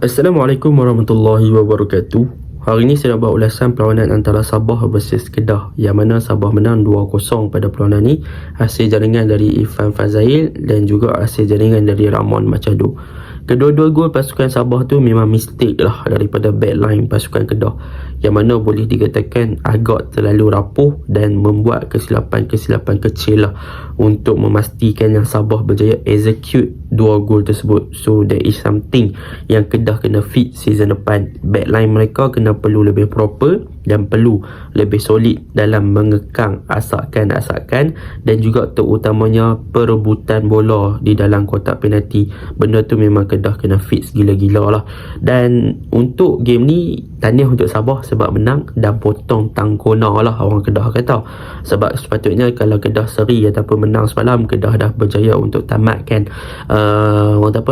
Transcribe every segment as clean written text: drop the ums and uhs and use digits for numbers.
Assalamualaikum warahmatullahi wabarakatuh. Hari ini saya nak buat ulasan perlawanan antara Sabah versus Kedah, yang mana Sabah menang 2-0 pada perlawanan ni. Hasil jaringan dari Irfan Fazail dan juga hasil jaringan dari Ramon Machado. Kedua-dua gol pasukan Sabah tu memang mistake lah daripada backline pasukan Kedah, yang mana boleh dikatakan agak terlalu rapuh dan membuat kesilapan-kesilapan kecil lah untuk memastikan yang Sabah berjaya execute dua gol tersebut. So there is something yang Kedah kena fit season depan. Backline mereka kena perlu lebih proper dan perlu lebih solid dalam mengekang asakan-asakan dan juga terutamanya perebutan bola di dalam kotak penalti. Benda tu memang Kedah kena fix gila-gila lah. Dan untuk game ni tahniah untuk Sabah sebab menang dan potong tangkona lah orang Kedah kata. Sebab sepatutnya kalau Kedah seri ataupun menang semalam, Kedah dah berjaya untuk tamatkan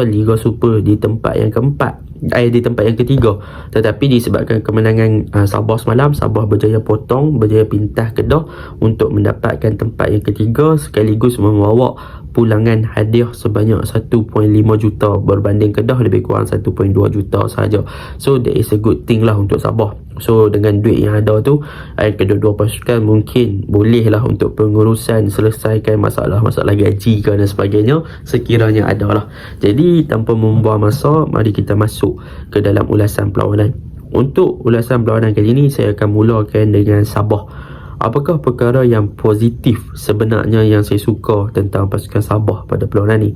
Liga Super di tempat yang keempat, di tempat yang ketiga. Tetapi disebabkan kemenangan Sabah semalam, Sabah berjaya berjaya pintah Kedah untuk mendapatkan tempat yang ketiga, sekaligus membawa pulangan hadiah sebanyak 1.5 juta berbanding Kedah lebih kurang 1.2 juta sahaja. So that is a good thing lah untuk Sabah. So dengan duit yang ada tu, kedua-dua pasukan mungkin boleh lah untuk pengurusan selesaikan masalah-masalah gaji dan sebagainya sekiranya ada lah. Jadi tanpa membuang masa, mari kita masuk ke dalam ulasan perlawanan. Untuk ulasan perlawanan kali ini, saya akan mulakan dengan Sabah. Apakah perkara yang positif sebenarnya yang saya suka tentang pasukan Sabah pada perlawanan ni?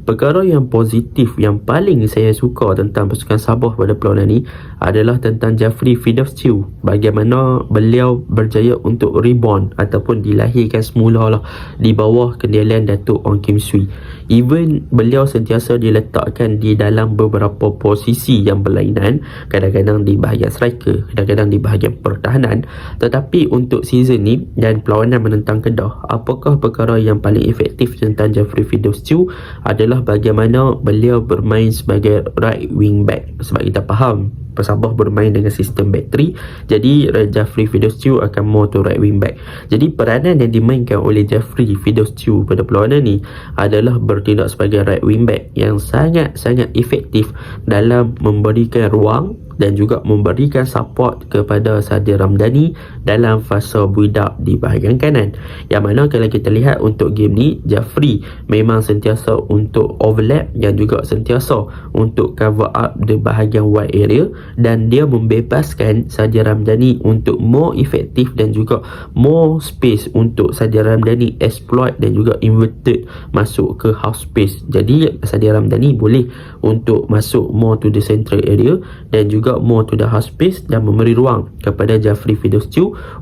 Perkara yang positif yang paling saya suka tentang pasukan Sabah pada perlawanan ni adalah tentang Jeffrey Fidow. Bagaimana beliau berjaya untuk rebound ataupun dilahirkan semula lah di bawah kendalian Datuk Ong Kim Swee. Even beliau sentiasa diletakkan di dalam beberapa posisi yang berlainan, kadang-kadang di bahagian striker, kadang-kadang di bahagian pertahanan. Tetapi untuk season ni dan perlawanan menentang Kedah, apakah perkara yang paling efektif tentang Jeffrey Fidow adalah bagaimana beliau bermain sebagai right wing back. Sebab kita faham Sabah bermain dengan sistem back 3, jadi Jeffrey Fidow akan more to right wing back. Jadi peranan yang dimainkan oleh Jeffrey Fidow pada perlawanan ni adalah bertindak sebagai right wing back yang sangat-sangat efektif dalam memberikan ruang dan juga memberikan support kepada Sadir Ramdhani dalam fasa build-up di bahagian kanan. Yang mana kalau kita lihat untuk game ni, Jeffrey memang sentiasa untuk overlap dan juga sentiasa untuk cover up di bahagian wide area, dan dia membebaskan Sadir Ramdhani untuk more efektif dan juga more space untuk Sadir Ramdhani exploit dan juga inverted masuk ke half space. Jadi Sadir Ramdhani boleh untuk masuk more to the central area dan juga more to the half space dan memberi ruang kepada Jeffrey Fidow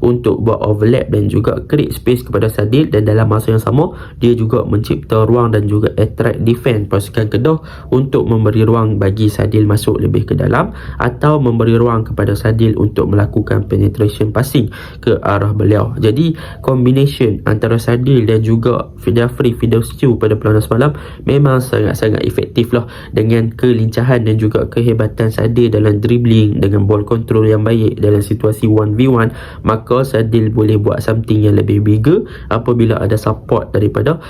untuk buat overlap dan juga create space kepada Sadil, dan dalam masa yang sama dia juga mencipta ruang dan juga attract defense pasukan Kedah untuk memberi ruang bagi Sadil masuk lebih ke dalam atau memberi ruang kepada Sadil untuk melakukan penetration passing ke arah beliau. Jadi combination antara Sadil dan juga Jeffrey Fidow pada perlawanan semalam memang sangat-sangat efektif lah, dengan kelincahan dan juga kehebatan Sadil dalam dribbling dengan ball control yang baik dalam situasi 1v1, maka Sadil boleh buat something yang lebih bigger apabila ada support daripada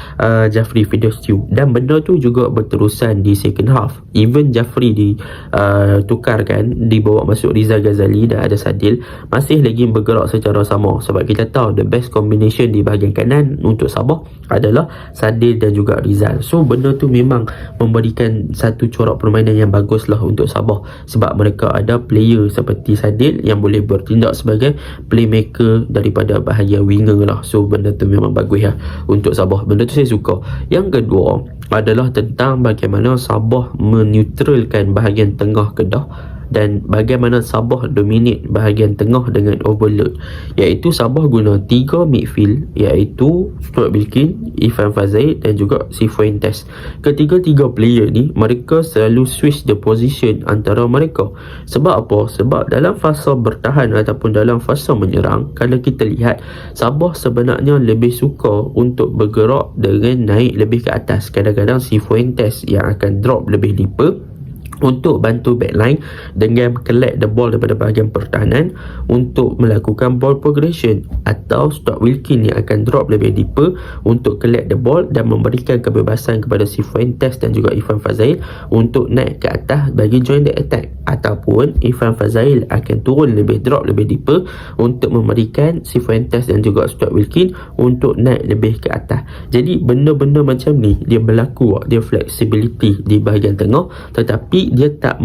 Jeffrey Fidow. Dan benda tu juga berterusan di second half. Even Jeffrey ditukarkan, dibawa masuk Rizal Ghazali dan ada Sadil, masih lagi bergerak secara sama. Sebab kita tahu the best combination di bahagian kanan untuk Sabah adalah Sadil dan juga Rizal. So benda tu memang memberikan satu corak permainan yang bagus lah untuk Sabah, sebab mereka ada player seperti Sadil yang boleh bertindak sebagai playmaker daripada bahagian winger lah. So benda tu memang bagus lah untuk Sabah. Benda tu saya suka. Yang kedua adalah tentang bagaimana Sabah menetralkan bahagian tengah Kedah dan bagaimana Sabah dominate bahagian tengah dengan overload, iaitu Sabah guna 3 midfield, iaitu Stuart Bilkin, Irfan Fazail dan juga Cifuentes. Ketiga-tiga player ni mereka selalu switch the position antara mereka. Sebab apa? Sebab dalam fasa bertahan ataupun dalam fasa menyerang, kalau kita lihat Sabah sebenarnya lebih suka untuk bergerak dengan naik lebih ke atas. Kadang-kadang Cifuentes yang akan drop lebih deeper untuk bantu backline dengan collect the ball daripada bahagian pertahanan untuk melakukan ball progression, atau Stuart Wilkin yang akan drop lebih deeper untuk collect the ball dan memberikan kebebasan kepada si Fuentes dan juga Irfan Fazail untuk naik ke atas bagi join the attack, ataupun Irfan Fazail akan turun drop lebih deeper untuk memberikan si Fuentes dan juga Stuart Wilkin untuk naik lebih ke atas. Jadi benda-benda macam ni dia berlaku, dia flexibility di bahagian tengah, tetapi dia tak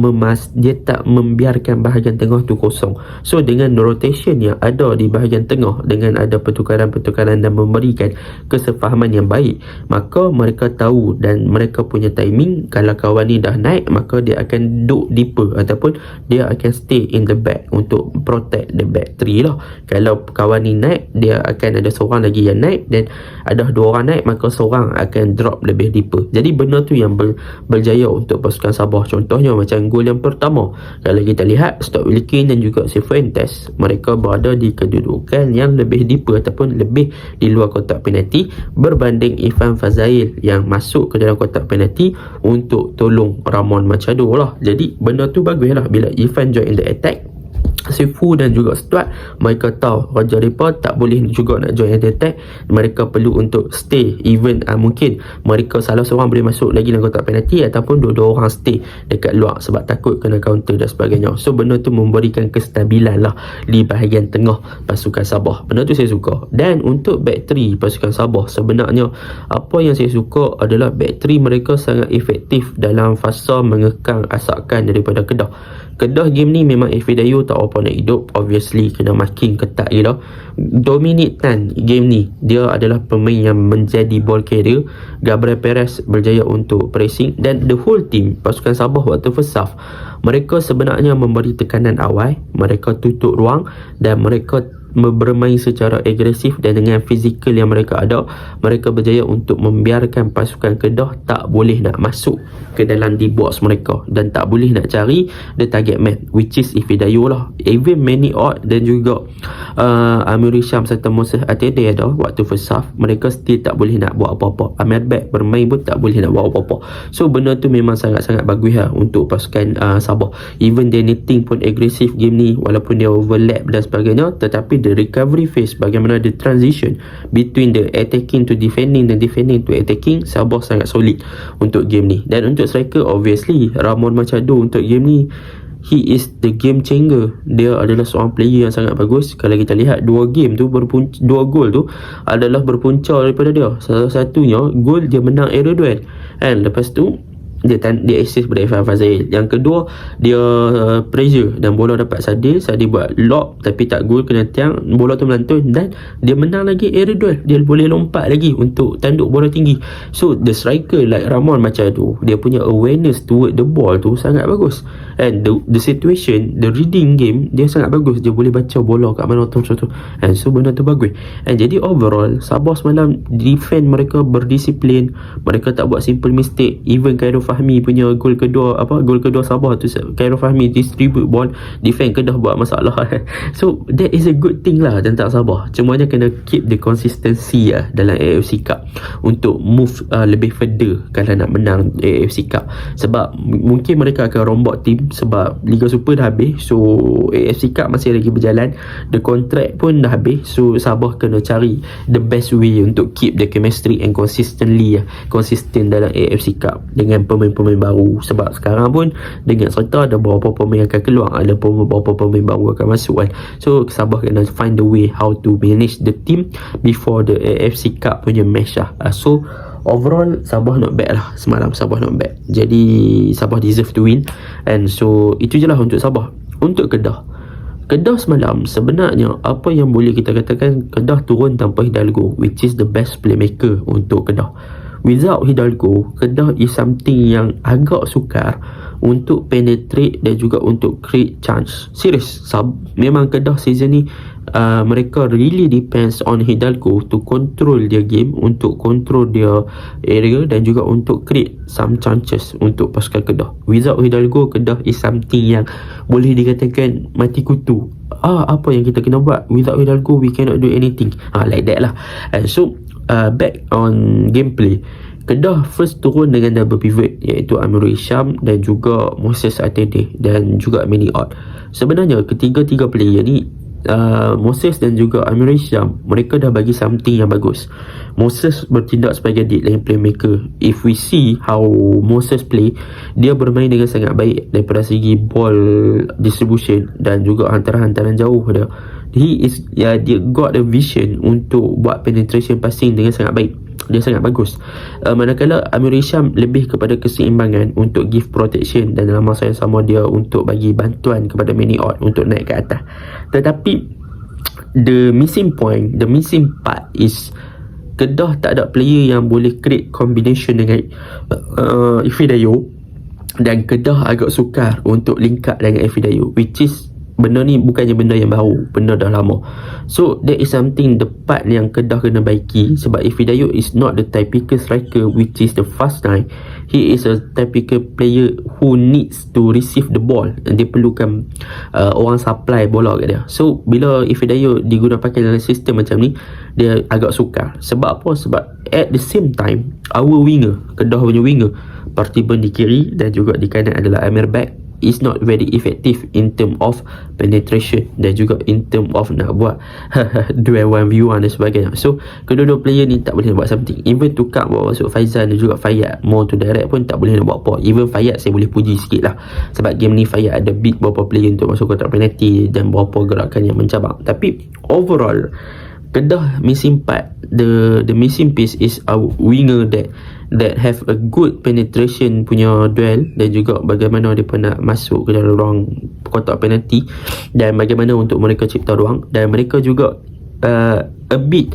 membiarkan bahagian tengah tu kosong. So dengan rotation yang ada di bahagian tengah, dengan ada pertukaran-pertukaran dan memberikan kesefahaman yang baik, maka mereka tahu dan mereka punya timing, kalau kawan ni dah naik maka dia akan duduk deeper ataupun dia akan stay in the back untuk protect the back three lah. Kalau kawan ni naik, dia akan ada seorang lagi yang naik, dan ada dua orang naik maka seorang akan drop lebih deeper. Jadi benda tu yang berjaya untuk pasukan Sabah. Contohnya macam gol yang pertama, kalau kita lihat Stuart Wilkin dan juga si Fuentes, mereka berada di kedudukan yang lebih deeper ataupun lebih di luar kotak penalti berbanding Irfan Fazail yang masuk ke dalam kotak penalti untuk tolong Ramon Machado lah. Jadi benda tu bagus lah bila Irfan join the attack. Si Fu dan juga Stuart, mereka tahu Raja mereka tak boleh juga nak join attack, mereka perlu untuk stay. Even mungkin mereka salah seorang boleh masuk lagi dalam kotak penalti, ataupun dua-dua orang stay dekat luar sebab takut kena counter dan sebagainya. So benda tu memberikan kestabilan lah di bahagian tengah pasukan Sabah. Benda tu saya suka. Dan untuk back 3 pasukan Sabah, sebenarnya apa yang saya suka adalah back 3 mereka sangat efektif dalam fasa mengekang asakan daripada Kedah game ni memang Fidayu tak apa nak hidup. Obviously kena makin ketat gila. Dominic Tan game ni, dia adalah pemain yang menjadi ball carrier. Gabriel Perez berjaya untuk pressing, dan the whole team pasukan Sabah waktu first half, mereka sebenarnya memberi tekanan awal, mereka tutup ruang dan mereka bermain secara agresif, dan dengan fizikal yang mereka ada, mereka berjaya untuk membiarkan pasukan Kedah tak boleh nak masuk ke dalam di box mereka dan tak boleh nak cari the target man, which is Fidayu lah. Even Manny Ott dan juga Amir Hisham serta Moses Atede ada waktu first half, mereka still tak boleh nak buat apa-apa. Amir Bek bermain pun tak boleh nak buat apa-apa. So benda tu memang sangat-sangat bagus lah untuk pasukan Sabah. Even Danny Ting pun agresif game ni, walaupun dia overlap dan sebagainya, tetapi the recovery phase, bagaimana the transition between the attacking to defending dan defending to attacking, Sabah sangat solid untuk game ni. Dan untuk striker, obviously Ramon Machado untuk game ni, he is the game changer. Dia adalah seorang player yang sangat bagus. Kalau kita lihat dua gol tu adalah berpunca daripada dia. Salah satunya gol dia menang aerial duel, and lepas tu dia assist pada Irfan Fazail. Yang kedua dia pressure dan bola dapat Sadil buat lob tapi tak gol, kena tiang, bola tu melantun, dan dia menang lagi aerial duel. Dia boleh lompat lagi untuk tanduk bola tinggi. So the striker like Ramon Machado, dia punya awareness toward the ball tu sangat bagus, and the situation, the reading game dia sangat bagus. Dia boleh baca bola kat mana tu, and so benda tu bagus. And jadi overall Sabah semalam defend mereka berdisiplin, mereka tak buat simple mistake. Even Khairul Fahmi punya gol kedua Sabah tu, Khairul Fahmi distribute ball, defend Kedah buat masalah. So that is a good thing lah tentang Sabah. Cumanya kena keep the consistency lah dalam AFC Cup untuk move lebih further kalau nak menang AFC Cup. Sebab mungkin mereka akan rombak tim sebab Liga Super dah habis, so AFC Cup masih lagi berjalan, the contract pun dah habis. So Sabah kena cari the best way untuk keep the chemistry and consistent dalam AFC Cup dengan pemain-pemain baru. Sebab sekarang pun dengan serta ada beberapa pemain akan keluar, ada beberapa pemain baru akan masuk kan. So Sabah kena find the way how to manage the team before the AFC Cup punya match lah. So overall Sabah not bad lah semalam. Sabah not bad, jadi Sabah deserve to win. And so itu je lah untuk Sabah. Untuk Kedah semalam, sebenarnya apa yang boleh kita katakan, Kedah turun tanpa Hidalgo, which is the best playmaker untuk Kedah. Without Hidalgo, Kedah is something yang agak sukar untuk penetrate dan juga untuk create chance. Serius, memang Kedah season ni mereka really depends on Hidalgo to control their game, untuk control their area dan juga untuk create some chances untuk pasukan Kedah. Without Hidalgo, Kedah is something yang boleh dikatakan mati kutu. Apa yang kita kena buat? Without Hidalgo we cannot do anything, like that lah. And so back on gameplay, Kedah first turun dengan double pivot iaitu Amirul Hisham dan juga Moses Atede dan juga Manny Ott. Sebenarnya ketiga-tiga player ni Moses dan juga Amirul Hisham, mereka dah bagi something yang bagus. Moses bertindak sebagai deep lane playmaker. If we see how Moses play, dia bermain dengan sangat baik daripada segi ball distribution dan juga hantaran-hantaran jauh dia. Dia got a vision untuk buat penetration passing dengan sangat baik. Dia sangat bagus. Manakala Amirul Hisham lebih kepada keseimbangan untuk give protection dan dalam masa yang sama dia untuk bagi bantuan kepada Manny Ott untuk naik ke atas. Tetapi the missing part is Kedah tak ada player yang boleh create combination dengan Ifidayo, dan Kedah agak sukar untuk link up dengan Ifidayo, which is benda ni bukannya benda yang baru, benda dah lama. So that is something the part yang Kedah kena baiki, sebab Ifidayo is not the typical striker which is the fast line. He is a typical player who needs to receive the ball, dia perlukan orang supply bola kat dia. So bila Ifidayo diguna pakai dalam sistem macam ni, dia agak sukar. Sebab apa? Sebab at the same time our winger, Kedah punya winger Partiban di kiri dan juga di kanan adalah Amir Bek, is not very effective in term of penetration dan juga in term of nak buat duel 1v1 dan sebagainya. So kedua-dua player ni tak boleh buat something. Even tukar bawa masuk Faizal dan juga Fayyad more to direct pun tak boleh nak buat apa. Even Fayyad saya boleh puji sikit lah, sebab game ni Fayyad ada beat beberapa player untuk masuk kotak penalty dan beberapa gerakan yang mencabang. Tapi overall Kedah missing part, the missing piece is a winger that have a good penetration punya duel, dan juga bagaimana dia nak masuk ke dalam ruang kotak penalty dan bagaimana untuk mereka cipta ruang, dan mereka juga a bit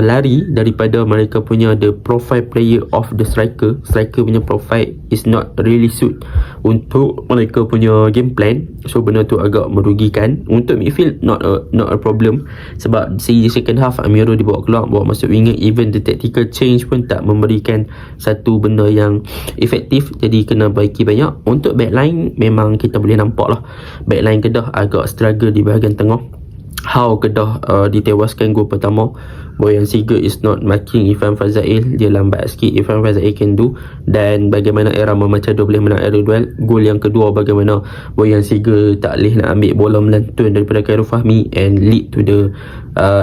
lari daripada mereka punya the profile player of the striker punya profile is not really suit untuk mereka punya game plan. So benda tu agak merugikan. Untuk midfield not a problem, sebab di second half Amirul dibawa keluar, bawa masuk winger, even the tactical change pun tak memberikan satu benda yang efektif, jadi kena baiki banyak. Untuk backline memang kita boleh nampak lah, backline Kedah agak struggle di bahagian tengah. How Kedah ditewaskan gol pertama, Boyan Siger is not marking Irfan Fazail, dia lambat sikit. Irfan Fazail can do, dan bagaimana Irama Machado boleh menang aerial duel. Gol yang kedua, bagaimana Boyan Siger tak boleh nak ambil bola melantun daripada Khairul Fahmi and lead to the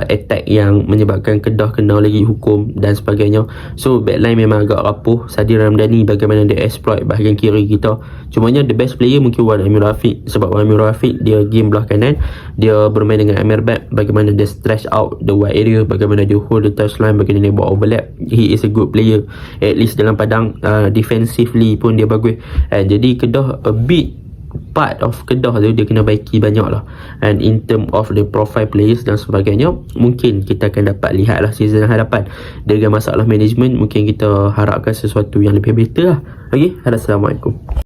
attack yang menyebabkan Kedah kena lagi hukum dan sebagainya. So backline memang agak rapuh. Sadir Ramdhani bagaimana dia exploit bahagian kiri kita. Cumanya the best player mungkin Wan Amir Rafiq, sebab Wan Amir Rafiq dia game belah kanan, dia bermain dengan Amir Back, bagaimana dia stretch out the wide area, bagaimana dia hold the touchline, bagaimana dia buat overlap. He is a good player, at least dalam padang. Defensively pun dia bagus, jadi Kedah a bit part of Kedah tu dia kena baiki banyak lah, and in term of the profile players dan sebagainya, mungkin kita akan dapat lihat lah season hadapan. Dengan masalah management, mungkin kita harapkan sesuatu yang lebih better lah. Okay, Assalamualaikum.